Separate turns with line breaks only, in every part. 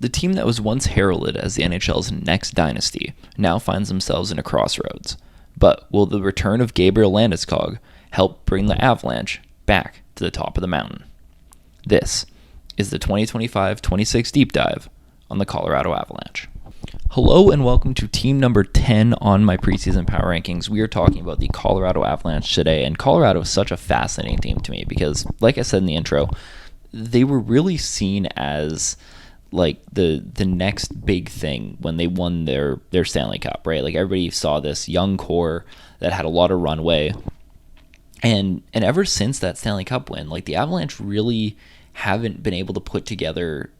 The team that was once heralded as the NHL's next dynasty now finds themselves in a crossroads. But will the return of Gabriel Landeskog help bring the Avalanche back to the top of the mountain? This is the 2025-26 Deep Dive on the Colorado Avalanche. Hello and welcome to team number 10 on my preseason power rankings. We are talking about the Colorado Avalanche today, and Colorado is such a fascinating team to me because, like I said in the intro, they were really seen as like the next big thing when they won their Stanley Cup, right? Like everybody saw this young core that had a lot of runway, and ever since that Stanley Cup win, like the Avalanche really haven't been able to put together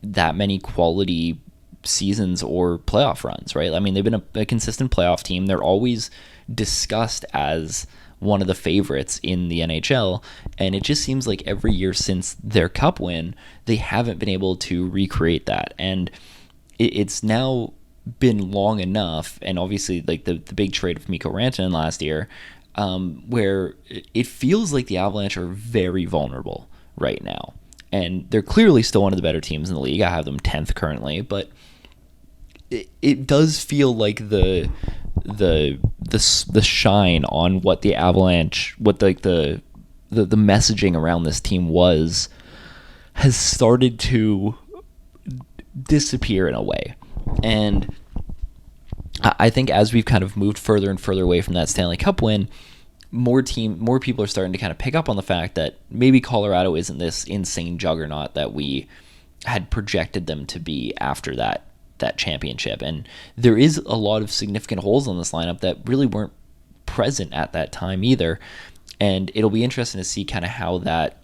that many quality seasons or playoff runs, right? I mean, they've been a consistent playoff team. They're always discussed as one of the favorites in the NHL, and it just seems like every year since their cup win, they haven't been able to recreate that. And it's now been long enough, and obviously like the big trade of Mikko Rantanen last year, where it feels like the Avalanche are very vulnerable right now. And they're clearly still one of the better teams in the league. I have them 10th currently, but it does feel like the shine on what the Avalanche, what like the messaging around this team has started to disappear in a way. And I think as we've kind of moved further and further away from that Stanley Cup win, more people are starting to kind of pick up on the fact that maybe Colorado isn't this insane juggernaut that we had projected them to be after that championship. And there is a lot of significant holes on this lineup that really weren't present at that time either. And it'll be interesting to see kind of how that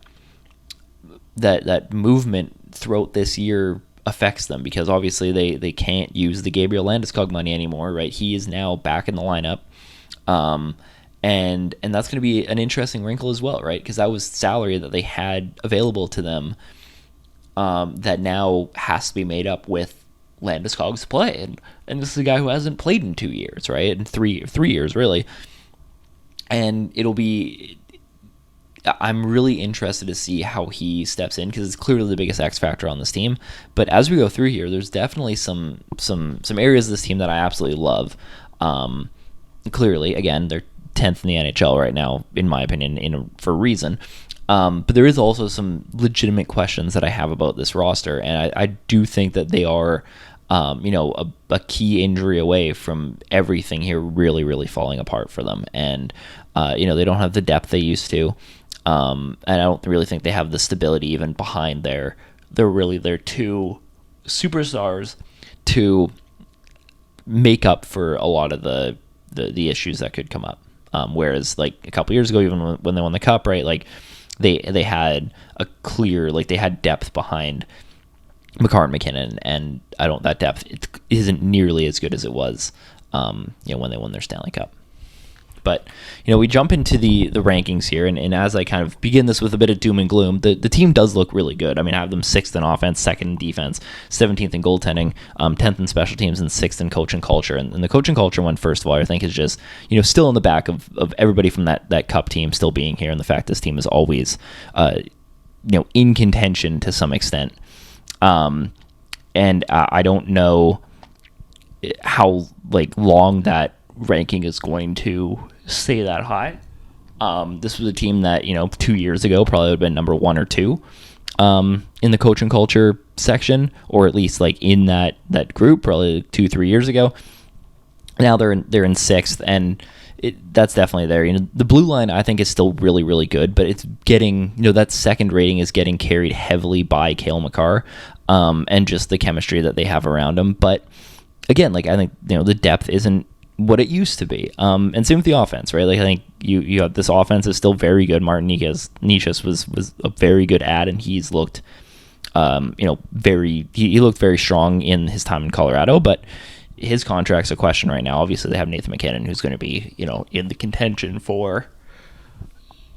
movement throughout this year affects them, because obviously they can't use the Gabriel Landeskog money anymore, right? He is now back in the lineup. And that's going to be an interesting wrinkle as well, right? Because that was salary that they had available to them that now has to be made up with Landeskog's play. And this is a guy who hasn't played in 2 years, right? In three years, really. And I'm really interested to see how he steps in, because it's clearly the biggest X factor on this team. But as we go through here, there's definitely some areas of this team that I absolutely love. Clearly, again, they're 10th in the NHL right now, in my opinion, for a reason. But there is also some legitimate questions that I have about this roster, and I do think that they are, a key injury away from everything here really, really falling apart for them. And they don't have the depth they used to, and I don't really think they have the stability even behind their two superstars to make up for a lot of the issues that could come up. Whereas like a couple years ago, even when they won the cup, right, like they had a clear, like they had depth behind Makar and McKinnon, and that depth isn't nearly as good as it was, when they won their Stanley Cup. But, we jump into the rankings here, and as I kind of begin this with a bit of doom and gloom, the team does look really good. I mean, I have them 6th in offense, 2nd in defense, 17th in goaltending, 10th in special teams, and 6th in coaching culture. And the coaching culture one, first of all, I think is just, still in the back of everybody from that Cup team still being here, and the fact this team is always, in contention to some extent. And I don't know how, long that ranking is going to stay that high. This was a team that 2 years ago probably would have been number 1 or 2 in the coaching culture section, or at least in that group probably 2-3 years ago. Now they're in 6th, and that's definitely there. The blue line I think is still really, really good, but it's getting that second rating is getting carried heavily by Cale Makar, and just the chemistry that they have around him. But again, I think the depth isn't what it used to be. And same with the offense, right? I think you have this offense is still very good. Martin Necas was a very good add, and he's looked, he looked very strong in his time in Colorado, but his contract's a question right now. Obviously, they have Nathan McKinnon, who's going to be, in the contention for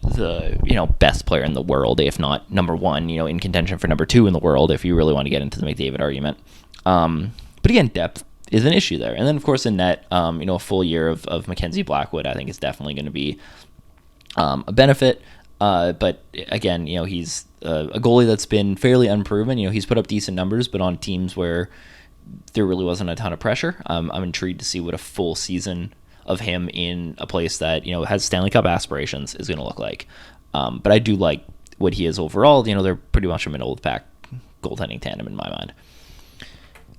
the, best player in the world, if not number 1, in contention for number 2 in the world, if you really want to get into the McDavid argument. But again, depth is an issue there. And then, of course, in net, a full year of Mackenzie Blackwood, I think is definitely going to be a benefit. But again, he's a goalie that's been fairly unproven. He's put up decent numbers, but on teams where there really wasn't a ton of pressure. I'm intrigued to see what a full season of him in a place that has Stanley Cup aspirations is going to look like. But I do like what he is overall. They're pretty much a middle of the pack goaltending tandem in my mind.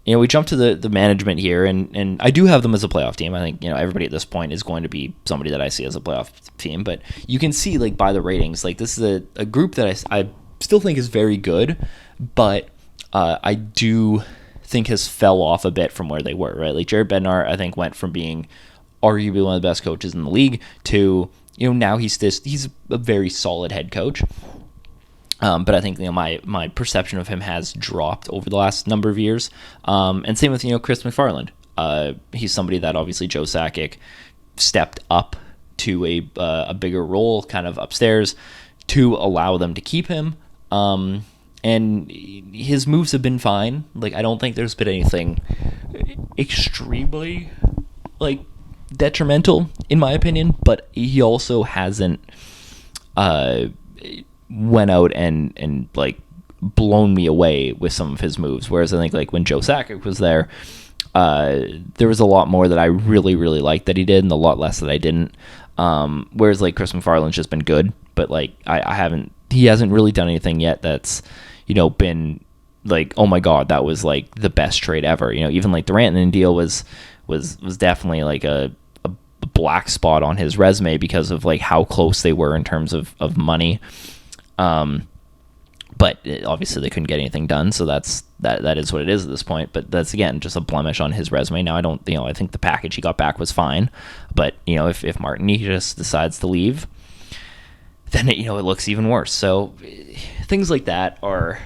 We jump to the management here, and I do have them as a playoff team. I think everybody at this point is going to be somebody that I see as a playoff team. But you can see by the ratings, this is a group that I still think is very good, but I do think has fell off a bit from where they were. Right, Jared Bednar I think went from being arguably one of the best coaches in the league to now he's a very solid head coach. But I think my perception of him has dropped over the last number of years. And same with Chris McFarland. He's somebody that obviously Joe Sakic stepped up to a bigger role, kind of upstairs, to allow them to keep him. And his moves have been fine. I don't think there's been anything extremely detrimental in my opinion. But he also hasn't went out and blown me away with some of his moves. Whereas I think when Joe Sakic was there was a lot more that I really, really liked that he did and a lot less that I didn't. Whereas Chris McFarland's just been good, but he hasn't really done anything yet that's, been oh my God, that was the best trade ever. Even the Rantanen deal was definitely a black spot on his resume because of how close they were in terms of money. But obviously they couldn't get anything done, so that is what it is at this point. But that's again just a blemish on his resume. Now I think the package he got back was fine, but if Martin Necas decides to leave, then it looks even worse. So things like that are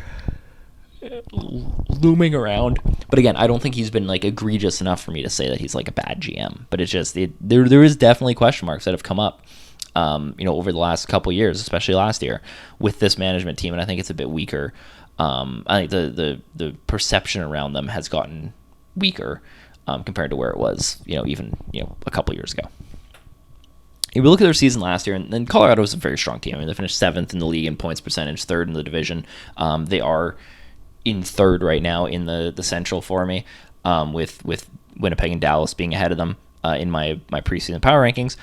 looming around. But again, I don't think he's been egregious enough for me to say that he's a bad GM. But it's just there is definitely question marks that have come up. Over the last couple of years, especially last year, with this management team, and I think it's a bit weaker. I think the perception around them has gotten weaker compared to where it was, even a couple of years ago. If we look at their season last year, and Colorado was a very strong team. I mean, they finished 7th in the league in points percentage, 3rd in the division. They are in 3rd right now in the Central for me, with Winnipeg and Dallas being ahead of them in my preseason power rankings.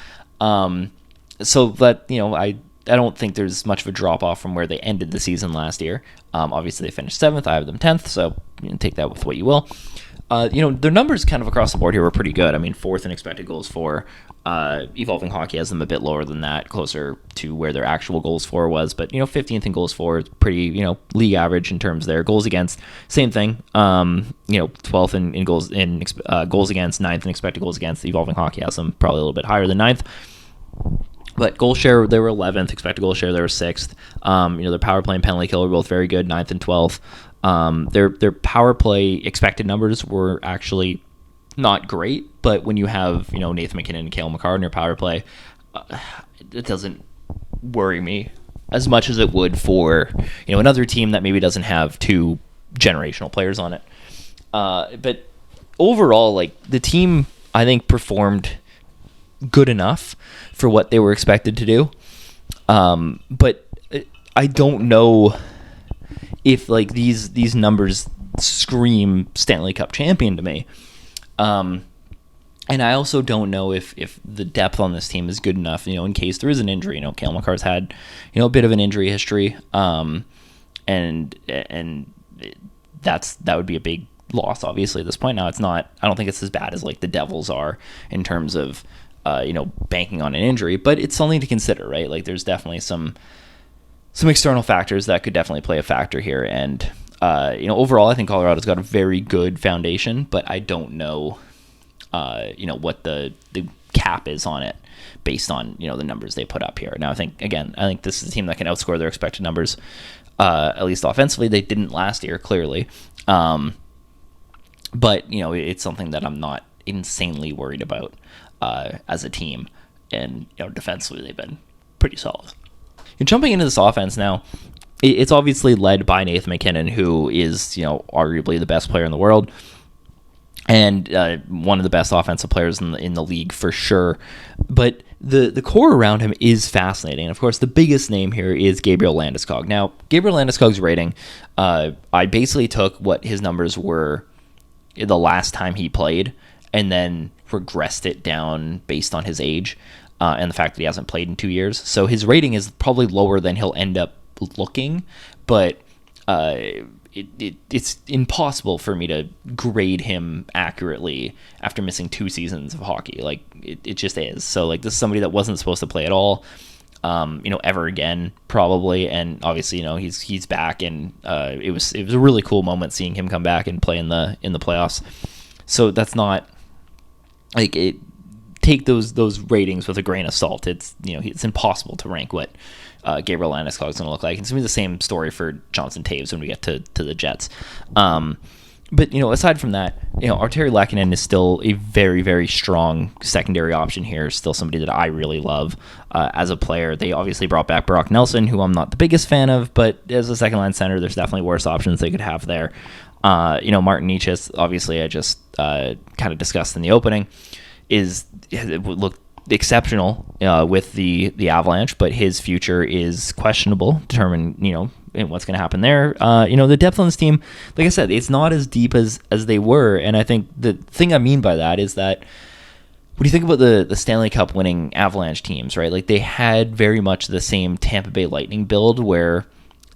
So that, I don't think there's much of a drop-off from where they ended the season last year. Obviously, they finished 7th. I have them 10th, so take that with what you will. Their numbers kind of across the board here were pretty good. I mean, 4th in expected goals for. Evolving Hockey has them a bit lower than that, closer to where their actual goals for was. But, 15th in goals for is pretty, league average in terms of their goals against. Same thing. 12th in goals goals against, 9th in expected goals against. Evolving Hockey has them probably a little bit higher than 9th. But goal share, they were 11th. Expected goal share, they were 6th. Their power play and penalty kill were both very good, 9th and 12th. Their power play expected numbers were actually not great, but when you have Nathan MacKinnon and Cale Makar in your power play, it doesn't worry me as much as it would for another team that maybe doesn't have 2 generational players on it. But overall, the team I think performed good enough for what they were expected to do. But I don't know if these numbers scream Stanley Cup champion to me. And I also don't know if the depth on this team is good enough, in case there is an injury. Cale Makar's had, a bit of an injury history. And that would be a big loss, obviously, at this point. Now, it's not, I don't think it's as bad as the Devils are in terms of, banking on an injury, but it's something to consider, right? There's definitely some external factors that could definitely play a factor here. And, overall, I think Colorado's got a very good foundation, but I don't know, what the cap is on it based on, the numbers they put up here. Now, I think this is a team that can outscore their expected numbers, at least offensively. They didn't last year, clearly. But, it's something that I'm not insanely worried about as a team. And, defensively, they've been pretty solid. And jumping into this offense now, it's obviously led by Nathan MacKinnon, who is, arguably the best player in the world and one of the best offensive players in the league for sure. But the core around him is fascinating. And of course, the biggest name here is Gabriel Landeskog. Now, Gabriel Landeskog's rating, I basically took what his numbers were the last time he played and then regressed it down based on his age and the fact that he hasn't played in 2 years. So his rating is probably lower than he'll end up looking, but it's impossible for me to grade him accurately after missing 2 seasons of hockey. Like it just is. So like this is somebody that wasn't supposed to play at all, ever again probably. And obviously, he's back, and it was a really cool moment seeing him come back and play in the playoffs. So that's not like it. Take those ratings with a grain of salt. It's it's impossible to rank what Gabriel Landeskog is going to look like. It's going to be the same story for Johnson Taves when we get to the Jets. But aside from that, Artturi Lehkonen is still a very, very strong secondary option here. Still somebody that I really love as a player. They obviously brought back Brock Nelson, who I'm not the biggest fan of, but as a second line center, there's definitely worse options they could have there. Martin Necas, obviously, I just kind of discussed in the opening, it would look exceptional with the Avalanche, but his future is questionable. Determined, what's going to happen there. The depth on this team, like I said, it's not as deep as they were, and I think the thing I mean by that is that when you think about the Stanley Cup winning Avalanche teams, right? Like they had very much the same Tampa Bay Lightning build where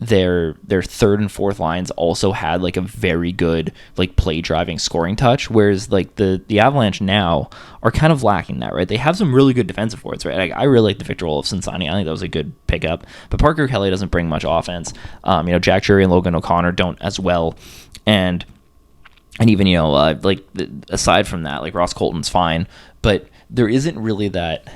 their third and fourth lines also had like a very good like play driving scoring touch, whereas like the Avalanche now are kind of lacking that, right? They have some really good defensive forwards, right? I really like the Victor Olofsson signing. I think that was a good pickup, but Parker Kelly doesn't bring much offense. Jack Drury and Logan O'Connor don't as well, and even aside from that, like Ross Colton's fine, but there isn't really that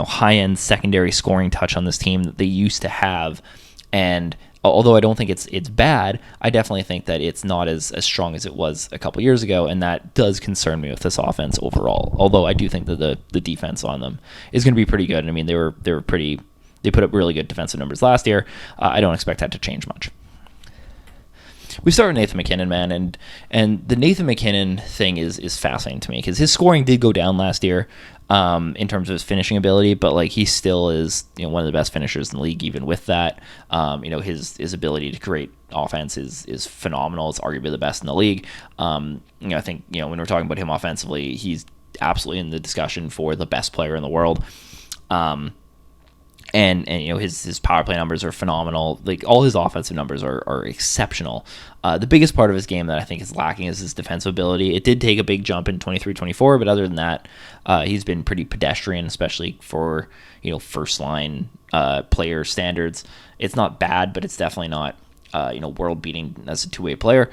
high end secondary scoring touch on this team that they used to have. And although I don't think it's bad, I definitely think that it's not as strong as it was a couple years ago, and that does concern me with this offense overall. Although I do think that the defense on them is going to be pretty good. I mean, they put up really good defensive numbers last year. I don't expect that to change much. We start with Nathan MacKinnon, man, and the Nathan MacKinnon thing is fascinating to me because his scoring did go down last year in terms of his finishing ability, but like he still is one of the best finishers in the league. Even with that, his ability to create offense is phenomenal. It's arguably the best in the league. I think when we're talking about him offensively, he's absolutely in the discussion for the best player in the world. And his power play numbers are phenomenal. Like all his offensive numbers are exceptional. The biggest part of his game that I think is lacking is his defensive ability. It did take a big jump in 23-24, but other than that, he's been pretty pedestrian, especially for first line player standards. It's not bad, but it's definitely not world beating as a two-way player.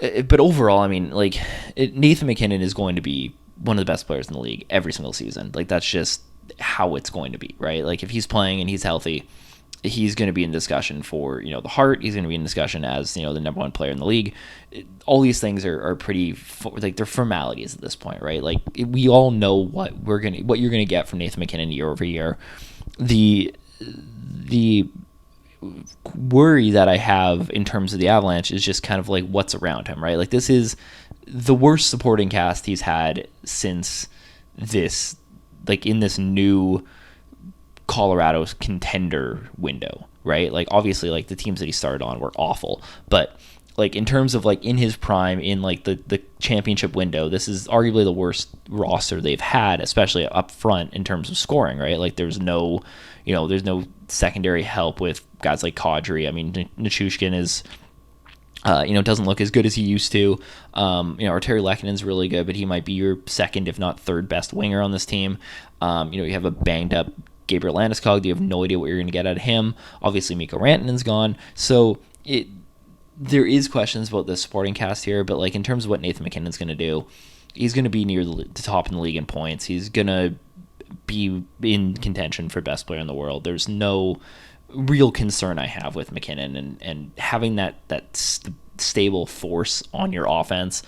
But overall, I mean, like Nathan MacKinnon is going to be one of the best players in the league every single season. Like that's just how it's going to be, right? Like if he's playing and he's healthy, he's going to be in discussion for the Hart. He's going to be in discussion as the number one player in the league. All these things are pretty like they're formalities at this point, right? Like we all know what you're gonna get from Nathan MacKinnon year over year. The worry that I have in terms of the Avalanche is just kind of like what's around him, right? Like this is the worst supporting cast he's had since this. Like in this new Colorado contender window, right? Like obviously like the teams that he started on were awful, but like in terms of like in his prime in like the championship window, this is arguably the worst roster they've had, especially up front in terms of scoring, right? Like there's no secondary help with guys like Kadri. I mean, Nichushkin is doesn't look as good as he used to. Artturi Lehkonen's really good, but he might be your second, if not third best winger on this team. You have a banged up Gabriel Landeskog. You have no idea what you're going to get out of him. Obviously, Mikko Rantanen's gone. So there is questions about the supporting cast here, but like in terms of what Nathan MacKinnon's going to do, he's going to be near the top in the league in points. He's going to be in contention for best player in the world. There's no real concern I have with MacKinnon and having that stable force on your offense.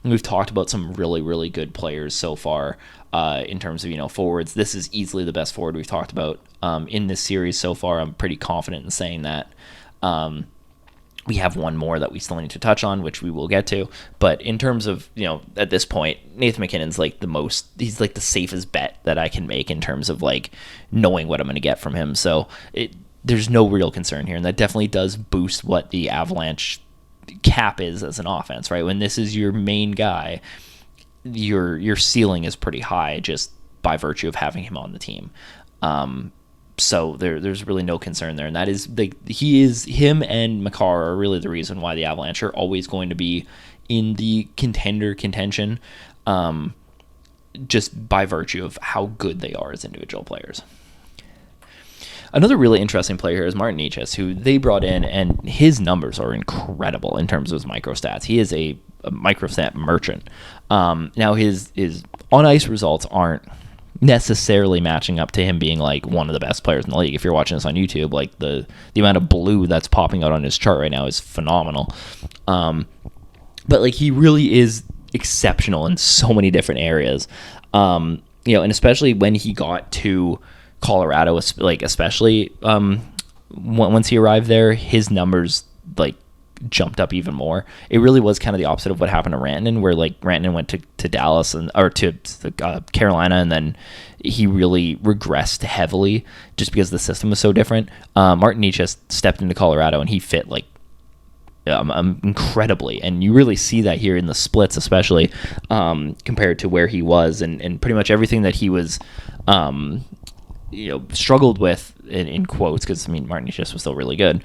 And we've talked about some really, really good players so far in terms of, forwards. This is easily the best forward we've talked about in this series so far. I'm pretty confident in saying that. We have one more that we still need to touch on, which we will get to. But in terms of, at this point, Nathan MacKinnon's he's like the safest bet that I can make in terms of like knowing what I'm going to get from him. So there's no real concern here. And that definitely does boost what the Avalanche cap is as an offense, right? When this is your main guy, your ceiling is pretty high just by virtue of having him on the team. So there's really no concern there, and that is him and Makar are really the reason why the Avalanche are always going to be in the contention, just by virtue of how good they are as individual players. Another really interesting player here is Martin Necas, who they brought in, and his numbers are incredible in terms of his microstats. He is a microstat merchant. Now his on ice results aren't necessarily matching up to him being like one of the best players in the league. If you're watching this on YouTube, like the amount of blue that's popping out on his chart right now is phenomenal. But like he really is exceptional in so many different areas. And especially when he got to Colorado, like especially once he arrived there, his numbers like jumped up even more. It really was kind of the opposite of what happened to Rantanen, where like Rantanen went to Dallas or to Carolina, and then he really regressed heavily just because the system was so different. Martin Necas stepped into Colorado and he fit like incredibly, and you really see that here in the splits, especially compared to where he was, and pretty much everything that he was struggled with in quotes, because Martin Necas was still really good.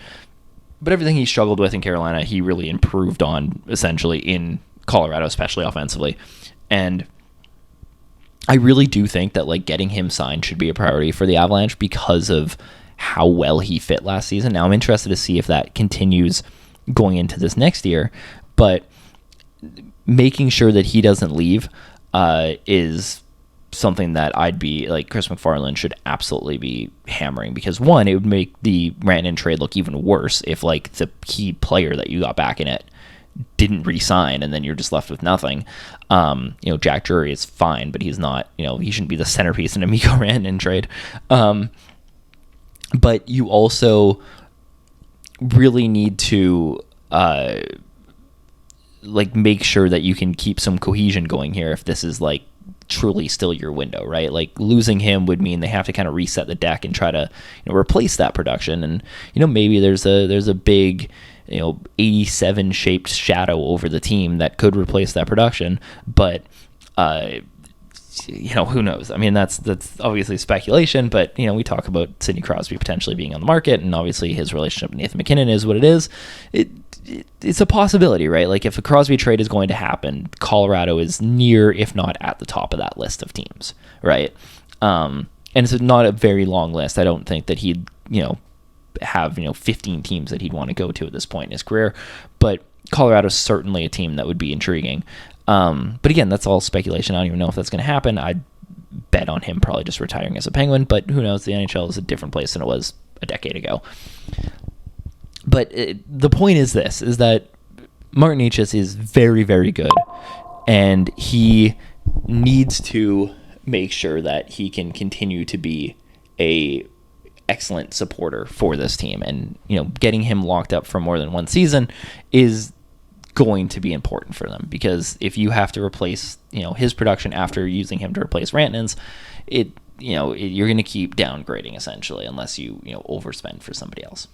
But everything he struggled with in Carolina, he really improved on, essentially, in Colorado, especially offensively. And I really do think that like getting him signed should be a priority for the Avalanche because of how well he fit last season. Now, I'm interested to see if that continues going into this next year. But making sure that he doesn't leave is something that I'd be like Chris MacFarland should absolutely be hammering, because one, it would make the Rantanen trade look even worse if like the key player that you got back in it didn't re-sign and then you're just left with nothing. Jack Drury is fine, but he's not, he shouldn't be the centerpiece in a Mikko Rantanen trade. But you also really need to like make sure that you can keep some cohesion going here if this is like truly still your window, right? Like losing him would mean they have to kind of reset the deck and try to replace that production. And maybe there's a big 87 shaped shadow over the team that could replace that production, but who knows? I mean, that's obviously speculation, but we talk about Sidney Crosby potentially being on the market, and obviously his relationship with Nathan MacKinnon is what it is. It's a possibility, right? Like if a Crosby trade is going to happen, Colorado is near, if not at the top of that list of teams, right? And it's not a very long list. I don't think that he'd have 15 teams that he'd want to go to at this point in his career, but Colorado's certainly a team that would be intriguing. But again, that's all speculation. I don't even know if that's going to happen. I'd bet on him probably just retiring as a Penguin, but who knows? The NHL is a different place than it was a decade ago. But the point is this, is that Martin Necas is very, very good, and he needs to make sure that he can continue to be a excellent supporter for this team. And, getting him locked up for more than one season is going to be important for them, because if you have to replace, his production after using him to replace Rantanen's, you're going to keep downgrading essentially, unless you overspend for somebody else.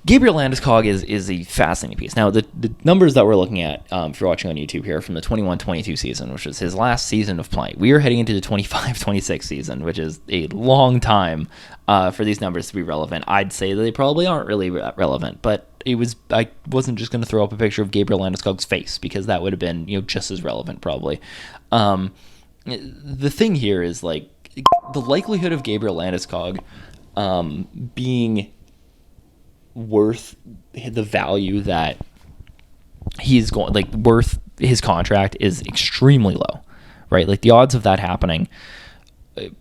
Gabriel Landeskog is a fascinating piece. Now, the numbers that we're looking at, if you're watching on YouTube here, from the 21-22 season, which was his last season of play. We are heading into the 25-26 season, which is a long time for these numbers to be relevant. I'd say that they probably aren't really relevant, but I wasn't just going to throw up a picture of Gabriel Landeskog's face, because that would have been just as relevant probably. The thing here is like the likelihood of Gabriel Landeskog being worth the value that he's going, like worth his contract, is extremely low, right? Like the odds of that happening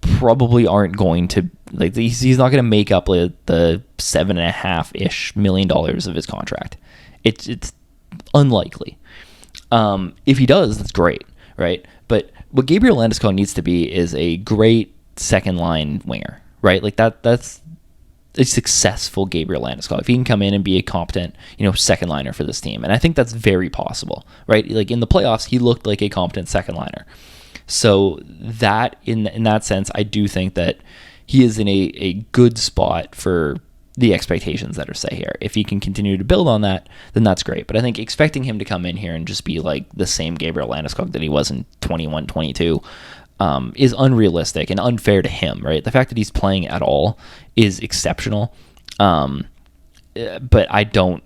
probably aren't going to, like he's not going to make up the $7.5-ish million of his contract. It's unlikely. If he does, that's great, right? But what Gabriel Landeskog needs to be is a great second line winger, right? Like that's a successful Gabriel Landeskog, if he can come in and be a competent, second liner for this team. And I think that's very possible, right? Like in the playoffs, he looked like a competent second liner. So that in that sense, I do think that he is in a good spot for the expectations that are set here. If he can continue to build on that, then that's great. But I think expecting him to come in here and just be like the same Gabriel Landeskog that he was in 21-22 is unrealistic and unfair to him, right? The fact that he's playing at all is exceptional. But I don't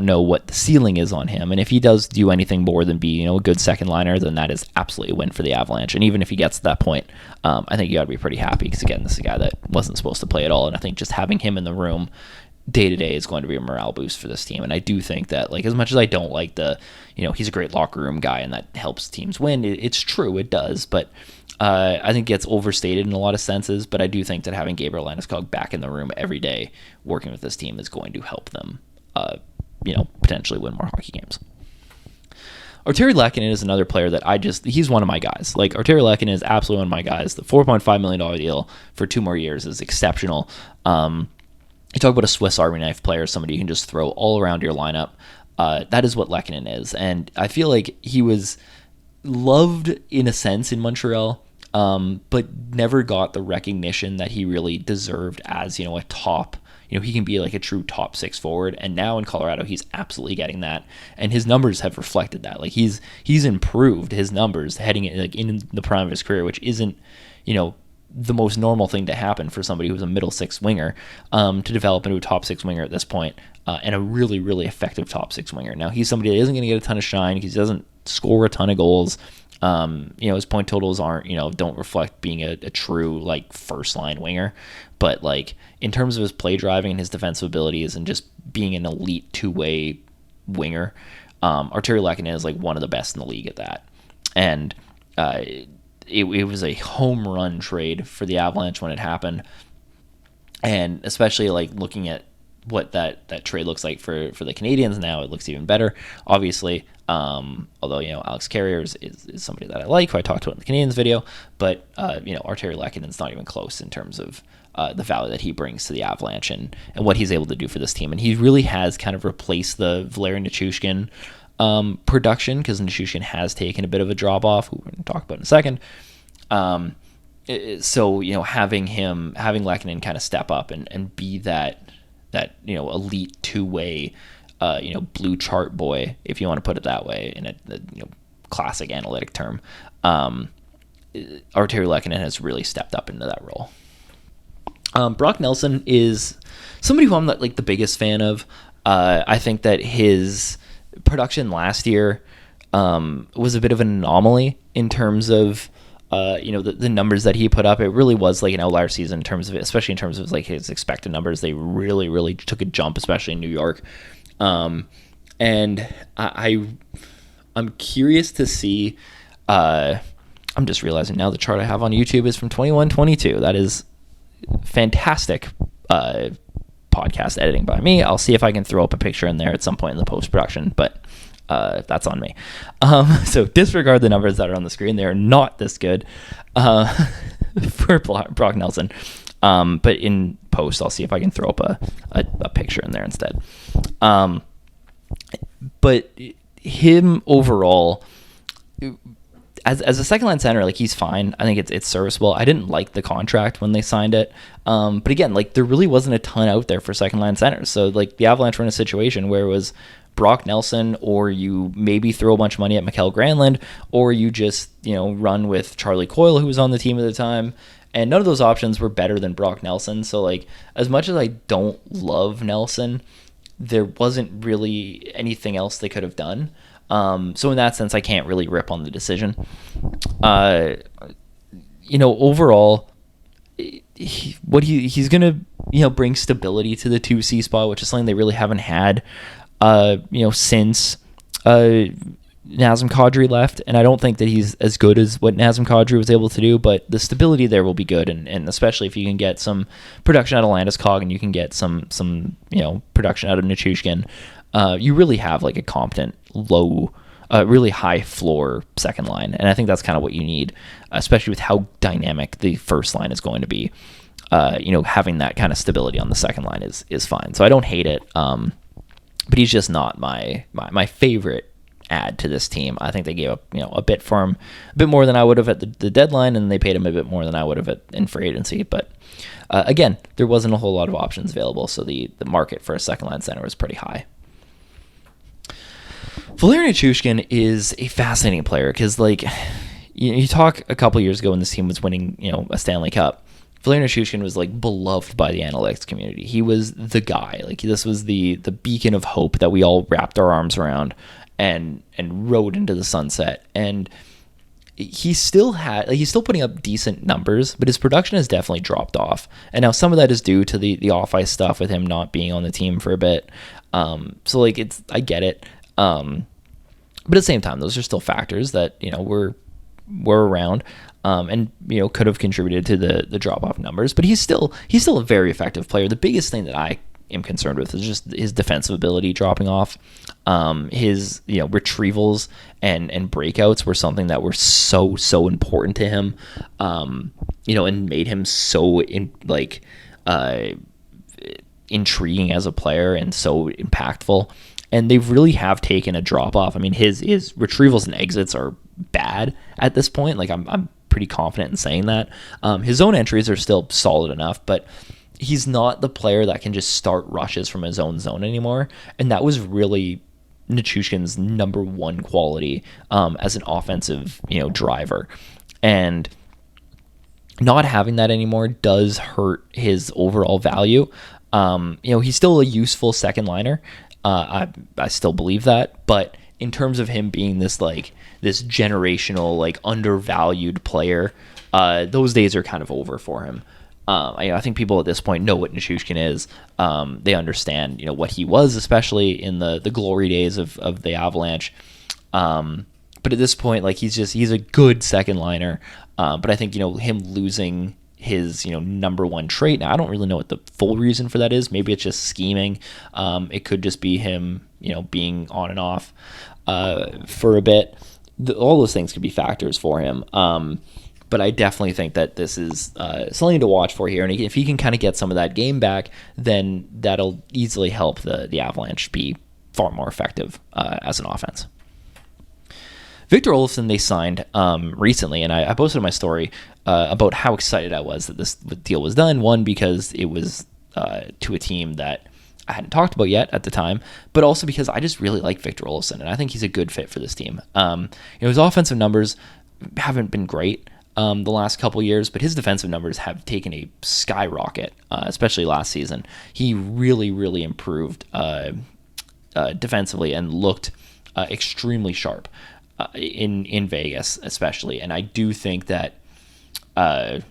know what the ceiling is on him. And if he does do anything more than be, a good second liner, then that is absolutely a win for the Avalanche. And even if he gets to that point, I think you got to be pretty happy because, again, this is a guy that wasn't supposed to play at all. And I think just having him in the room day to day is going to be a morale boost for this team. And I do think that, like, as much as I don't like he's a great locker room guy and that helps teams win, it's true, it does. But I think it gets overstated in a lot of senses. But I do think that having Gabriel Landeskog back in the room every day working with this team is going to help them potentially win more hockey games. Arturi Lehkonen is another player that he's one of my guys. Like, Arturi Lehkonen is absolutely one of my guys. The $4.5 million deal for 2 more years is exceptional. You talk about a Swiss Army knife player, somebody you can just throw all around your lineup. That is what Lehkonen is. And I feel like he was loved in a sense in Montreal, but never got the recognition that he really deserved as, a top. He can be like a true top 6 forward, and now in Colorado, he's absolutely getting that, and his numbers have reflected that. Like he's improved his numbers heading in the prime of his career, which isn't, the most normal thing to happen for somebody who's a middle 6 winger, to develop into a top 6 winger at this point, and a really, really effective top 6 winger. Now he's somebody that isn't going to get a ton of shine because he doesn't score a ton of goals. His point totals don't reflect being a true like first line winger, but like in terms of his play driving and his defensive abilities and just being an elite 2-way winger, Arturi Lehkonen is like one of the best in the league at that. And it was a home run trade for the Avalanche when it happened, and especially like looking at what that trade looks like for the Canadians now, it looks even better, obviously. Although, Alex Carrier is somebody that I like, who I talked about in the Canadians video, but, Arturi Lehkonen's not even close in terms of the value that he brings to the Avalanche and what he's able to do for this team. And he really has kind of replaced the Valeri Nichushkin production, because Nichushkin has taken a bit of a drop off, who we're going to talk about in a second. So, having Lehkonen kind of step up and be that elite 2-way, blue chart boy, if you want to put it that way, in a classic analytic term, Arturi Lehkonen has really stepped up into that role. Brock Nelson is somebody who I'm not like the biggest fan of. I think that his production last year was a bit of an anomaly in terms of the numbers that he put up. It really was like an outlier season in terms of, especially in terms of like his expected numbers. They really, really took a jump, especially in New York. And I'm curious to see. I'm just realizing now the chart I have on YouTube is from 21-22. That is fantastic podcast editing by me. I'll see if I can throw up a picture in there at some point in the post-production, but that's on me. So disregard the numbers that are on the screen. They are not this good for Brock Nelson. But in post, I'll see if I can throw up a picture in there instead. But him overall, as a second line center, like, he's fine. I think it's serviceable. I didn't like the contract when they signed it. But again, like, there really wasn't a ton out there for second line centers. So like the Avalanche were in a situation where it was Brock Nelson, or you maybe throw a bunch of money at Mikael Granlund, or you just, run with Charlie Coyle, who was on the team at the time. And none of those options were better than Brock Nelson. So like, as much as I don't love Nelson, there wasn't really anything else they could have done. So in that sense, I can't really rip on the decision. Overall, he's gonna bring stability to the 2C spot, which is something they really haven't had since Nazem Kadri left. And I don't think that he's as good as what Nazem Kadri was able to do, but the stability there will be good, and especially if you can get some production out of Landeskog and you can get some production out of Nichushkin, you really have like a competent really high floor second line. And I think that's kind of what you need, especially with how dynamic the first line is going to be. having that kind of stability on the second line is fine. So I don't hate it. But he's just not my favorite add to this team. I think they gave up a bit for him, a bit more than I would have at the deadline, and they paid him a bit more than I would have in free agency. But again, there wasn't a whole lot of options available, so the market for a second line center was pretty high. Valeri Nichushkin is a fascinating player because, you talk a couple years ago when this team was winning, a Stanley Cup. Valeri Nichushkin was beloved by the analytics community. He was the guy. This was the beacon of hope that we all wrapped our arms around and rode into the sunset. And he's still putting up decent numbers, but his production has definitely dropped off. And now some of that is due to the off ice stuff with him not being on the team for a bit. So I get it. But at the same time, those are still factors that were around. And could have contributed to the drop off numbers, but he's still a very effective player. The biggest thing that I am concerned with is just his defensive ability dropping off. His retrievals and breakouts were something that were so important to him. And made him so intriguing as a player and so impactful. And they really have taken a drop off. I mean, his retrievals and exits are bad at this point. I'm pretty confident in saying that. His own entries are still solid enough, but he's not the player that can just start rushes from his own zone anymore. And that was really Nichushkin's number one quality as an offensive, driver. And not having that anymore does hurt his overall value. He's still a useful second liner. I still believe that, but in terms of him being this generational undervalued player, those days are kind of over for him. I think people at this point know what Nichushkin is. They understand what he was, especially in the glory days of the Avalanche. But at this point, he's a good second liner. But I think him losing his number one trait. Now I don't really know what the full reason for that is. Maybe it's just scheming. It could just be him being on and off for a bit. All those things could be factors for him. But I definitely think that this is something to watch for here. And if he can kind of get some of that game back, then that'll easily help the Avalanche be far more effective as an offense. Victor Olofsson they signed recently, and I posted my story about how excited I was that this deal was done. One, because it was to a team that I hadn't talked about yet at the time, but also because I just really like Victor Olofsson, and I think he's a good fit for this team. His offensive numbers haven't been great the last couple years, but his defensive numbers have taken a skyrocket, especially last season. He really, really improved defensively and looked extremely sharp in Vegas, especially. And I do think that Colorado's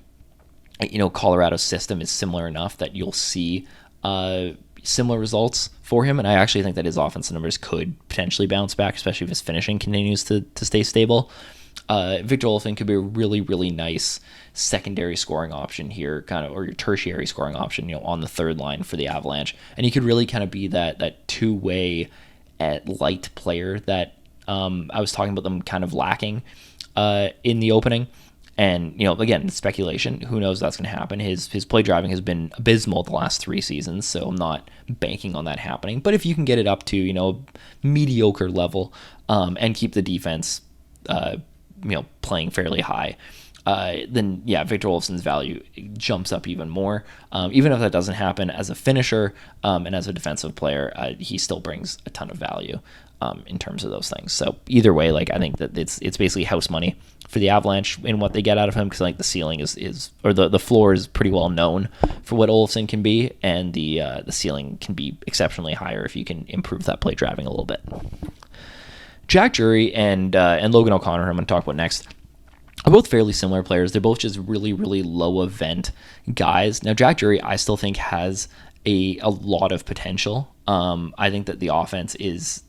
system is similar enough that you'll see similar results for him, and I actually think that his offensive numbers could potentially bounce back, especially if his finishing continues to stay stable. Victor Olofsson could be a really, really nice secondary scoring option here, or your tertiary scoring option, on the third line for the Avalanche, and he could really kind of be that two-way light player that I was talking about them kind of lacking in the opening. And, again, speculation. Who knows that's going to happen. His play driving has been abysmal the last 3 seasons, so I'm not banking on that happening. But if you can get it up to, mediocre level and keep the defense, playing fairly high, then, yeah, Victor Olofsson's value jumps up even more. Even if that doesn't happen as a finisher and as a defensive player, he still brings a ton of value in terms of those things. So either way, I think that it's basically house money for the Avalanche in what they get out of him, because the ceiling is or the floor is pretty well known for what Olofsson can be, and the ceiling can be exceptionally higher if you can improve that play driving a little bit. Jack Drury and Logan O'Connor, who I'm going to talk about next, are both fairly similar players. They're both just really, really low event guys. Now, Jack Drury, I still think has a lot of potential. I think that the offense has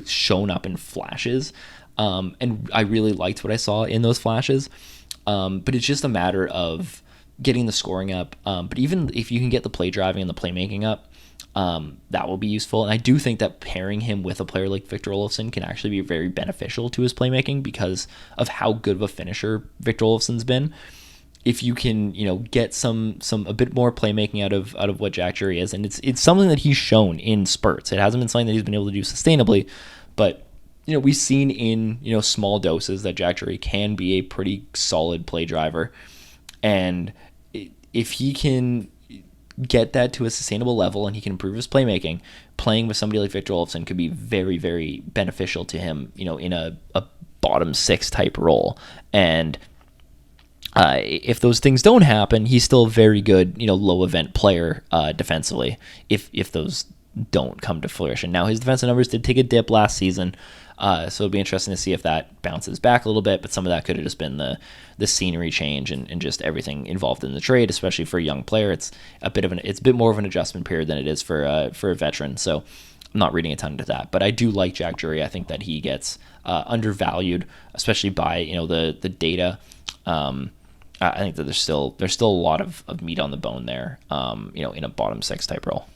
shown up in flashes, and I really liked what I saw in those flashes. But it's just a matter of getting the scoring up. But even if you can get the play driving and the playmaking up, that will be useful. And I do think that pairing him with a player like Victor Olofsson can actually be very beneficial to his playmaking because of how good of a finisher Victor Olofsson's been. if you can, get some a bit more playmaking out of what Jack Drury is, and it's something that he's shown in spurts. It hasn't been something that he's been able to do sustainably, but we've seen in small doses that Jack Drury can be a pretty solid play driver, and if he can get that to a sustainable level and he can improve his playmaking, playing with somebody like Victor Olofsson could be very, very beneficial to him, in a bottom six type role. And if those things don't happen, he's still a very good, low event player defensively. If those don't come to fruition. Now his defensive numbers did take a dip last season, so it'll be interesting to see if that bounces back a little bit. But some of that could have just been the scenery change and just everything involved in the trade, especially for a young player. It's a bit more of an adjustment period than it is for a veteran. So I'm not reading a ton into that, but I do like Jack Drury. I think that he gets undervalued, especially by the data. I think that there's still a lot of meat on the bone there, in a bottom six type role.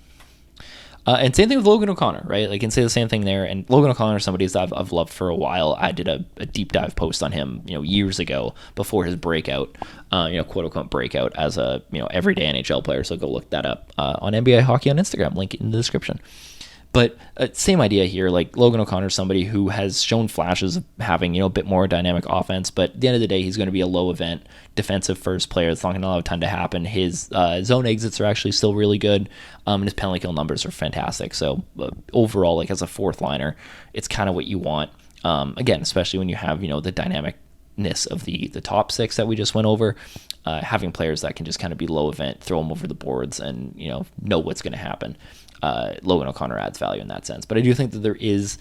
And same thing with Logan O'Connor, right? I can say the same thing there. And Logan O'Connor is somebody that I've loved for a while. I did a deep dive post on him, years ago before his breakout, quote unquote breakout as a, everyday NHL player. So go look that up on NBA Hockey on Instagram, link in the description. But same idea here. Like Logan O'Connor is somebody who has shown flashes of having, a bit more dynamic offense, but at the end of the day, he's going to be a low event defensive first player. It's not going to allow a ton to happen. His zone exits are actually still really good, and his penalty kill numbers are fantastic. So overall, like as a fourth liner, it's kind of what you want. Again, especially when you have, the dynamicness of the top six that we just went over, having players that can just kind of be low event, throw them over the boards, and know what's going to happen. Logan O'Connor adds value in that sense. But I do think that there is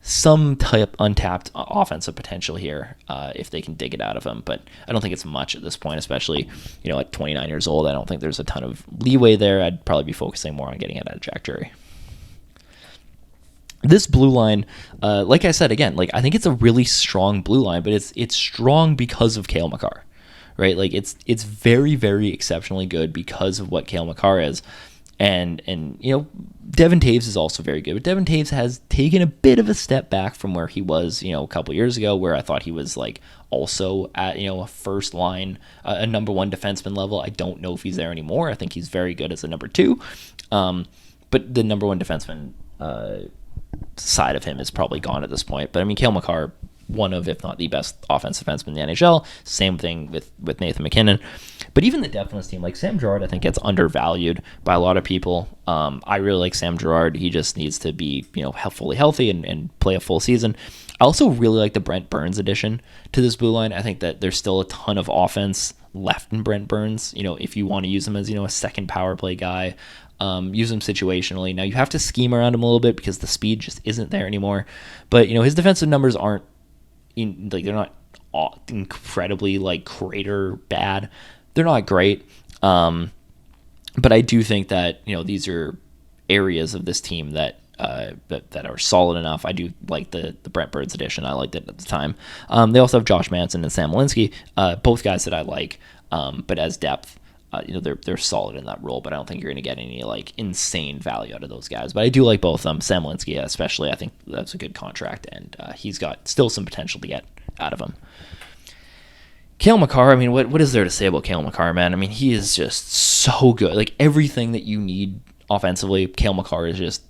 some type untapped offensive potential here if they can dig it out of him. But I don't think it's much at this point, especially, at 29 years old. I don't think there's a ton of leeway there. I'd probably be focusing more on getting it out of Jack Drury. This blue line, like I said, again, like I think it's a really strong blue line, but it's strong because of Cale Makar, right? Like it's very, very exceptionally good because of what Cale Makar is. And Devin Taves is also very good, but Devin Taves has taken a bit of a step back from where he was, a couple years ago, where I thought he was like also at, a first line, a number one defenseman level. I don't know if he's there anymore. I think he's very good as a number two. But the number one defenseman side of him is probably gone at this point. But I mean, Cale Makar, one of, if not the best offensive defenseman in the NHL. Same thing with Nathan MacKinnon. But even the depth on this team, like Sam Girard, I think gets undervalued by a lot of people. I really like Sam Girard. He just needs to be, fully healthy and play a full season. I also really like the Brent Burns addition to this blue line. I think that there's still a ton of offense left in Brent Burns. If you want to use him as, a second power play guy, use him situationally. Now you have to scheme around him a little bit because the speed just isn't there anymore. But, his defensive numbers aren't, they're not incredibly like crater bad. They're not great. But I do think that, these are areas of this team that are solid enough. I do like the Brent Burns edition. I liked it at the time. They also have Josh Manson and Sam Linsky, both guys that I like. But as depth, they're solid in that role, but I don't think you're going to get any like insane value out of those guys. But I do like both of them. Sam Linsky especially, I think that's a good contract, and he's got still some potential to get out of him. Cale Makar, I mean, what is there to say about Cale Makar, man? I mean, he is just so good. Like everything that you need offensively, Cale Makar is just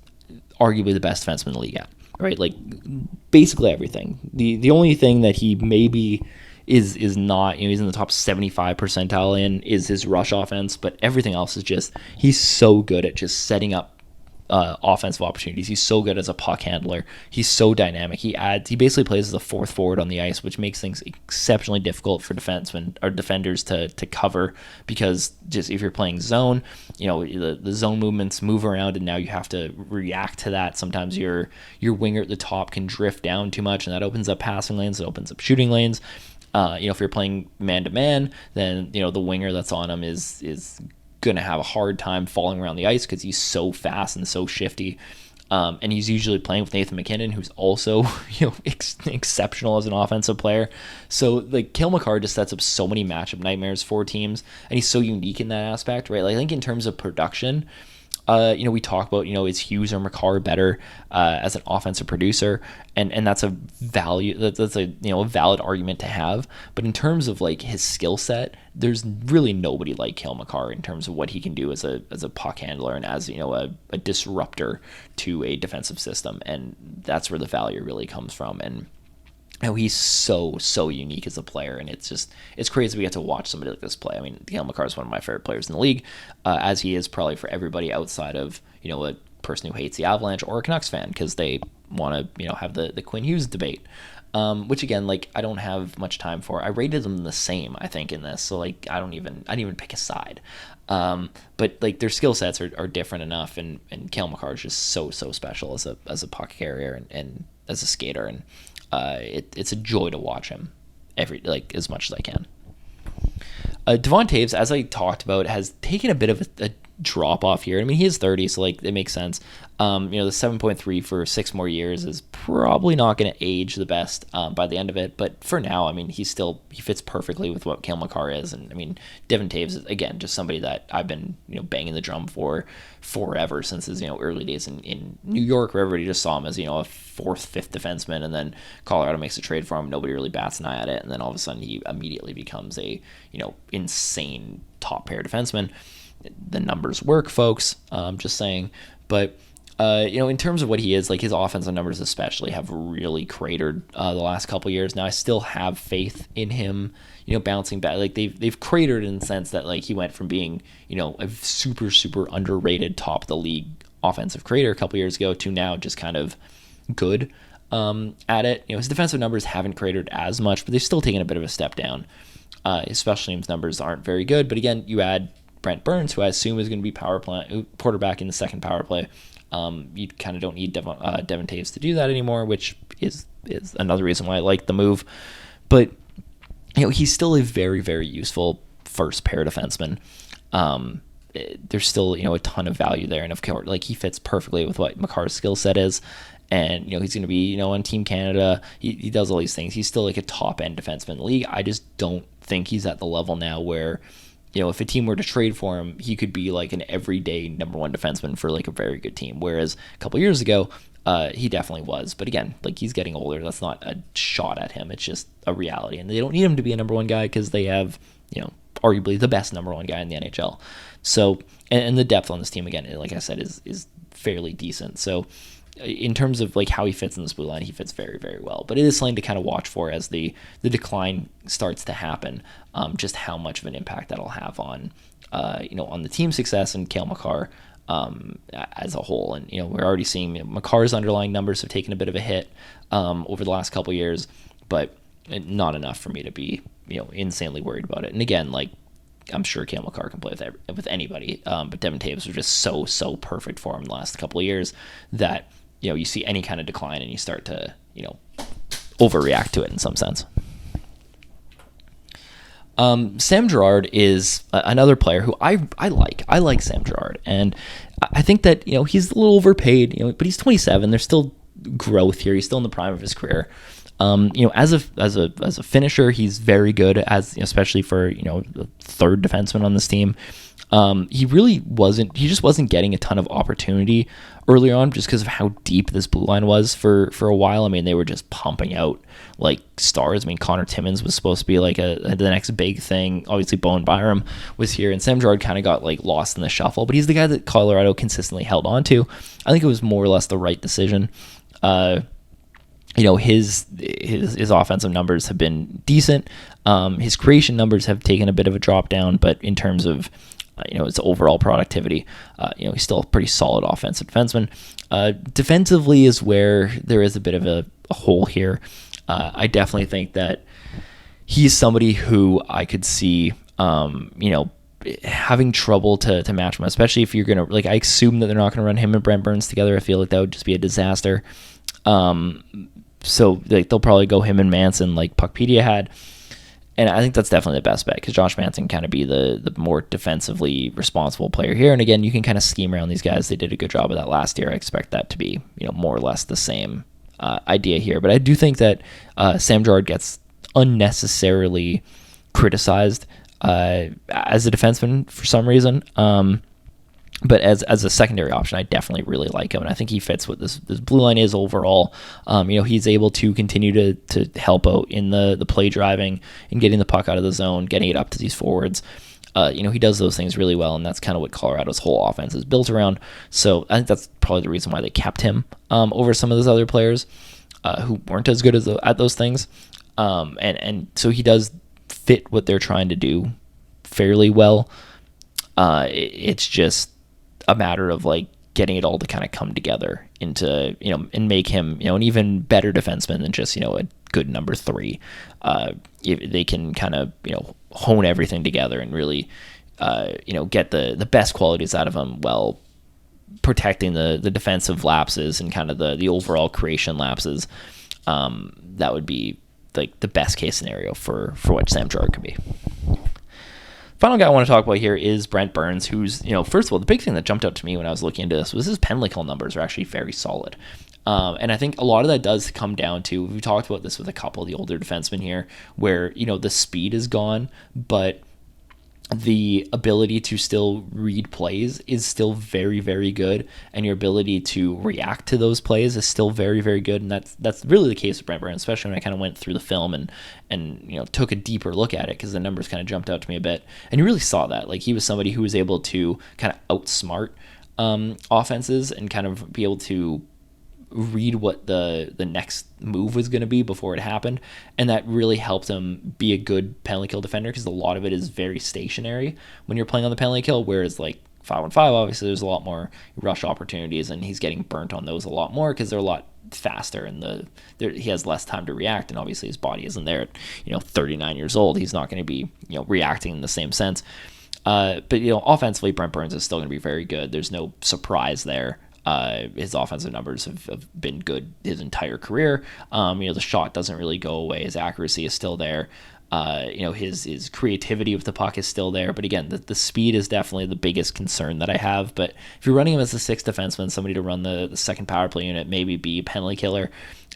arguably the best defenseman in the league at, right? Like basically everything. The only thing that he maybe is not, he's in the top 75 percentile in is his rush offense, but everything else is just, he's so good at just setting up offensive opportunities. He's so good as a puck handler. He's so dynamic. He basically plays as a fourth forward on the ice, which makes things exceptionally difficult for defensemen or defenders to cover, because just if you're playing zone, the zone movements move around, and now you have to react to that. Sometimes your winger at the top can drift down too much, and that opens up passing lanes. It opens up shooting lanes. If you're playing man-to-man, then, the winger that's on him is going to have a hard time falling around the ice because he's so fast and so shifty. And he's usually playing with Nathan MacKinnon, who's also, exceptional as an offensive player. So, like, Cale Makar just sets up so many matchup nightmares for teams, and he's so unique in that aspect, right? Like, I think in terms of production, We talk about, is Hughes or Makar better as an offensive producer, and that's a value. That's a valid argument to have. But in terms of like his skill set, there's really nobody like Cale Makar in terms of what he can do as a puck handler and as a disruptor to a defensive system, and that's where the value really comes from. And he's so unique as a player, and it's crazy we get to watch somebody like this play. I mean, Cale Makar is one of my favorite players in the league, as he is probably for everybody outside of a person who hates the Avalanche or a Canucks fan because they want to have the Quinn Hughes debate, which again, like, I don't have much time for. I rated them the same, I think, in this, so like I didn't even pick a side. But like their skill sets are different enough, and Cale Makar is just so special as a puck carrier and as a skater, and it's a joy to watch him as much as I can. Devon Toews, as I talked about, has taken a bit of a drop off here. I mean, he is 30, so like it makes sense. The 7.3 for 6 more years is probably not going to age the best by the end of it. But for now, I mean, he fits perfectly with what Cale Makar is. And I mean, Devon Toews is, again, just somebody that I've been banging the drum for forever since his early days in New York, where everybody just saw him as a 4th, 5th defenseman, and then Colorado makes a trade for him. Nobody really bats an eye at it, and then all of a sudden he immediately becomes a insane top pair defenseman. The numbers work, folks. Just saying. But in terms of what he is, like his offensive numbers especially have really cratered the last couple years. Now I still have faith in him, bouncing back. Like they've cratered in the sense that like he went from being a super underrated top of the league offensive creator a couple years ago to now just kind of good at it. His defensive numbers haven't cratered as much, but they've still taken a bit of a step down. His special teams numbers aren't very good, but again, you add Brent Burns, who I assume is going to be quarterback in the second power play. You kind of don't need Devon Toews to do that anymore, which is another reason why I like the move. But he's still a very, very useful first pair defenseman. There's still a ton of value there, and of course, like he fits perfectly with what Makar's skill set is. And he's going to be on Team Canada. He does all these things. He's still like a top end defenseman in the league. I just don't think he's at the level now where if a team were to trade for him, he could be like an everyday number one defenseman for like a very good team. Whereas a couple years ago, he definitely was. But again, like he's getting older. That's not a shot at him. It's just a reality. And they don't need him to be a number one guy because they have, arguably the best number one guy in the NHL. So, and the depth on this team, again, like I said, is fairly decent. So in terms of like how he fits in this blue line, he fits very, very well. But it is something to kind of watch for as the decline starts to happen, just how much of an impact that'll have on, on the team success and Cale Makar as a whole. And, we're already seeing Makar's underlying numbers have taken a bit of a hit over the last couple years, but not enough for me to be, insanely worried about it. And again, like, I'm sure Cale Makar can play with anybody, but Devon Toews was just so perfect for him the last couple of years that you see any kind of decline and you start to overreact to it in some sense. Sam Girard is another player who I like. I like Sam Girard, and I think that he's a little overpaid. But he's 27. There's still growth here. He's still in the prime of his career. As a finisher, he's very good, especially for the third defenseman on this team. He just wasn't getting a ton of opportunity early on just because of how deep this blue line was for a while. I mean, they were just pumping out like stars. I mean, Connor Timmins was supposed to be like the next big thing. Obviously, Bowen Byram was here, and Sam Girard kind of got like lost in the shuffle, but he's the guy that Colorado consistently held on to. I think it was more or less the right decision. His offensive numbers have been decent. His creation numbers have taken a bit of a drop down, but in terms of his overall productivity, he's still a pretty solid offensive defenseman. Defensively is where there is a bit of a hole here. I definitely think that he's somebody who I could see, having trouble to match him, especially if you're going to, I assume that they're not going to run him and Brent Burns together. I feel like that would just be a disaster. So they'll probably go him and Manson like Puckpedia had. And I think that's definitely the best bet because Josh Manson kind of be the more defensively responsible player here. And again, you can kind of scheme around these guys. They did a good job of that last year. I expect that to be, more or less the same idea here. But I do think that Sam Girard gets unnecessarily criticized as a defenseman for some reason. But as a secondary option, I definitely really like him, and I think he fits what this blue line is overall. He's able to continue to help out in the play driving and getting the puck out of the zone, getting it up to these forwards. He does those things really well, and that's kind of what Colorado's whole offense is built around. So I think that's probably the reason why they kept him over some of those other players who weren't as good at those things. And so he does fit what they're trying to do fairly well. It's just a matter of like getting it all to kind of come together into, and make him, an even better defenseman than just, a good number 3. If they can kind of, hone everything together and really, get the best qualities out of him while protecting the defensive lapses and kind of the overall creation lapses. That would be like the best case scenario for what Sam Girard could be. Final guy I want to talk about here is Brent Burns, who's, first of all, the big thing that jumped out to me when I was looking into this was his penalty kill numbers are actually very solid. And I think a lot of that does come down to, we talked about this with a couple of the older defensemen here, where, the speed is gone, but the ability to still read plays is still very, very good, and your ability to react to those plays is still very, very good. And that's really the case with Brent Burns, especially when I kind of went through the film and took a deeper look at it, because the numbers kind of jumped out to me a bit, and you really saw that. Like, he was somebody who was able to kind of outsmart offenses and kind of be able to read what the next move was going to be before it happened, and that really helped him be a good penalty kill defender, because a lot of it is very stationary when you're playing on the penalty kill, whereas like 5-on-5, obviously there's a lot more rush opportunities, and he's getting burnt on those a lot more because they're a lot faster, and he has less time to react, and obviously his body isn't there at 39 years old. He's not going to be reacting in the same sense, but offensively Brent Burns is still going to be very good. There's no surprise there. His offensive numbers have been good his entire career. The shot doesn't really go away. His accuracy is still there. His creativity with the puck is still there. But again, the speed is definitely the biggest concern that I have. But if you're running him as a 6th defenseman, somebody to run the second power play unit, maybe be a penalty killer,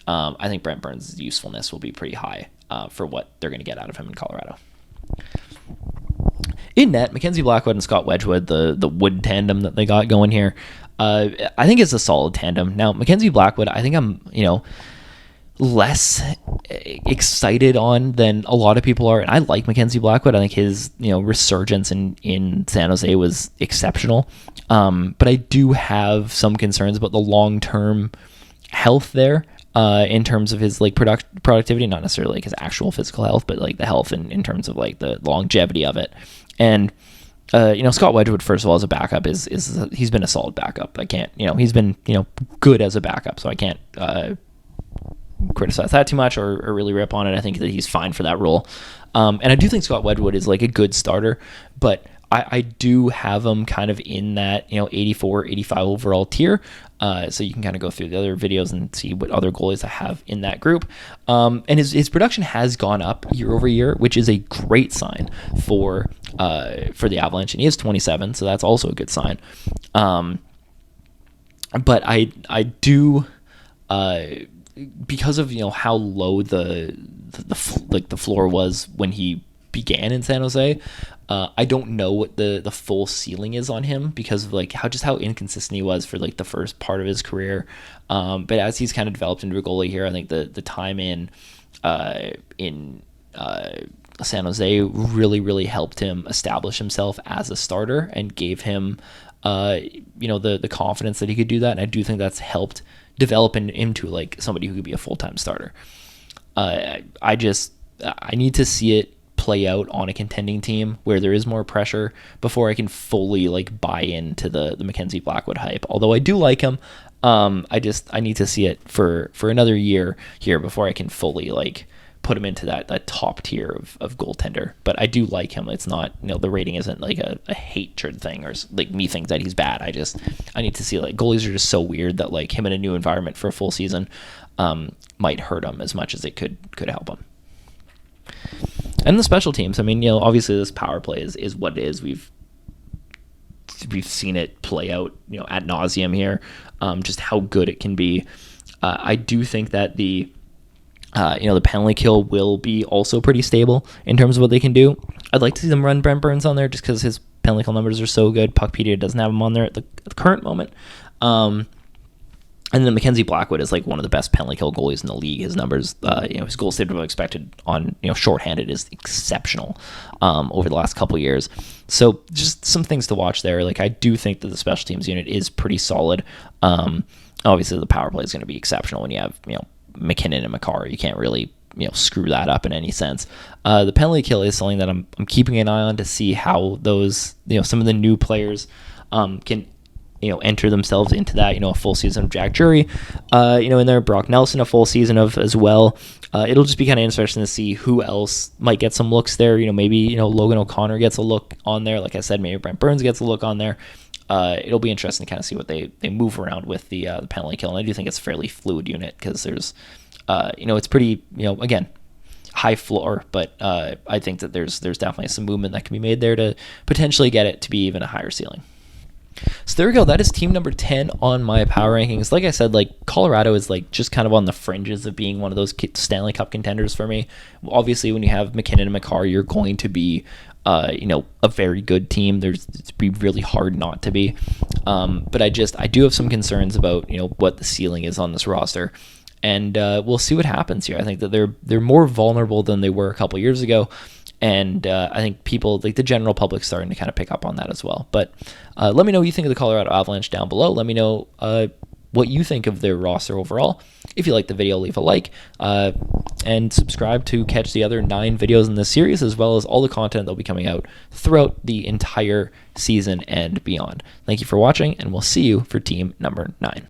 I think Brent Burns' usefulness will be pretty high for what they're going to get out of him in Colorado. In net, Mackenzie Blackwood and Scott Wedgwood, the wood tandem that they got going here, I think it's a solid tandem. Now, Mackenzie Blackwood, I think I'm, less excited on than a lot of people are. And I like Mackenzie Blackwood. I think his, resurgence in San Jose was exceptional. But I do have some concerns about the long-term health there, in terms of his like productivity, not necessarily like his actual physical health, but like the health in terms of like the longevity of it. And Scott Wedgwood, first of all, as a backup, he's been a solid backup. I can't, he's been, good as a backup, so I can't criticize that too much or really rip on it. I think that he's fine for that role. And I do think Scott Wedgwood is like a good starter, but I do have him kind of in that, 84, 85 overall tier. So you can kind of go through the other videos and see what other goalies I have in that group. And his production has gone up year over year, which is a great sign for the Avalanche. And he is 27, so that's also a good sign. But I do, because of how low the floor was when he began in San Jose, I don't know what the full ceiling is on him because of like how inconsistent he was for like the first part of his career. But as he's kind of developed into a goalie here, I think the time in San Jose really, really helped him establish himself as a starter and gave him the confidence that he could do that. And I do think that's helped develop into like somebody who could be a full-time starter. I need to see it play out on a contending team where there is more pressure before I can fully like buy into the Mackenzie Blackwood hype. Although I do like him, I need to see it for another year here before I can fully like put him into that top tier of goaltender. But I do like him. It's not, the rating isn't like a hatred thing or like me think that he's bad. I need to see, like, goalies are just so weird that like him in a new environment for a full season might hurt him as much as it could help him. And the special teams, I mean, obviously this power play is what it is. We've seen it play out, ad nauseum here, just how good it can be. I do think that the penalty kill will be also pretty stable in terms of what they can do. I'd like to see them run Brent Burns on there just because his penalty kill numbers are so good. Puckpedia doesn't have him on there at the current moment. And then Mackenzie Blackwood is like one of the best penalty kill goalies in the league. His numbers, his goal saved above expected on shorthanded is exceptional over the last couple of years. So just some things to watch there. Like I do think that the special teams unit is pretty solid. Obviously the power play is going to be exceptional when you have McKinnon and Makar. You can't really screw that up in any sense. The penalty kill is something that I'm keeping an eye on to see how those some of the new players can enter themselves into that, a full season of Jack Jury, in there, Brock Nelson, a full season of as well. It'll just be kind of interesting to see who else might get some looks there. Maybe, Logan O'Connor gets a look on there. Like I said, maybe Brent Burns gets a look on there. It'll be interesting to kind of see what they move around with the penalty kill. And I do think it's a fairly fluid unit because there's, it's pretty, again, high floor, but I think that there's definitely some movement that can be made there to potentially get it to be even a higher ceiling. So there we go. That is team number 10 on my power rankings. Like I said, Colorado is just kind of on the fringes of being one of those Stanley Cup contenders for me. Obviously, when you have McKinnon and Makar, you're going to be, a very good team. It's be really hard not to be. But I do have some concerns about, what the ceiling is on this roster. And we'll see what happens here. I think that they're more vulnerable than they were a couple years ago. And I think people, the general public, starting to kind of pick up on that as well. But let me know what you think of the Colorado Avalanche down below. Let me know what you think of their roster overall. If you like the video, leave a like and subscribe to catch the other 9 videos in this series, as well as all the content that will be coming out throughout the entire season and beyond. Thank you for watching, and we'll see you for team number 9.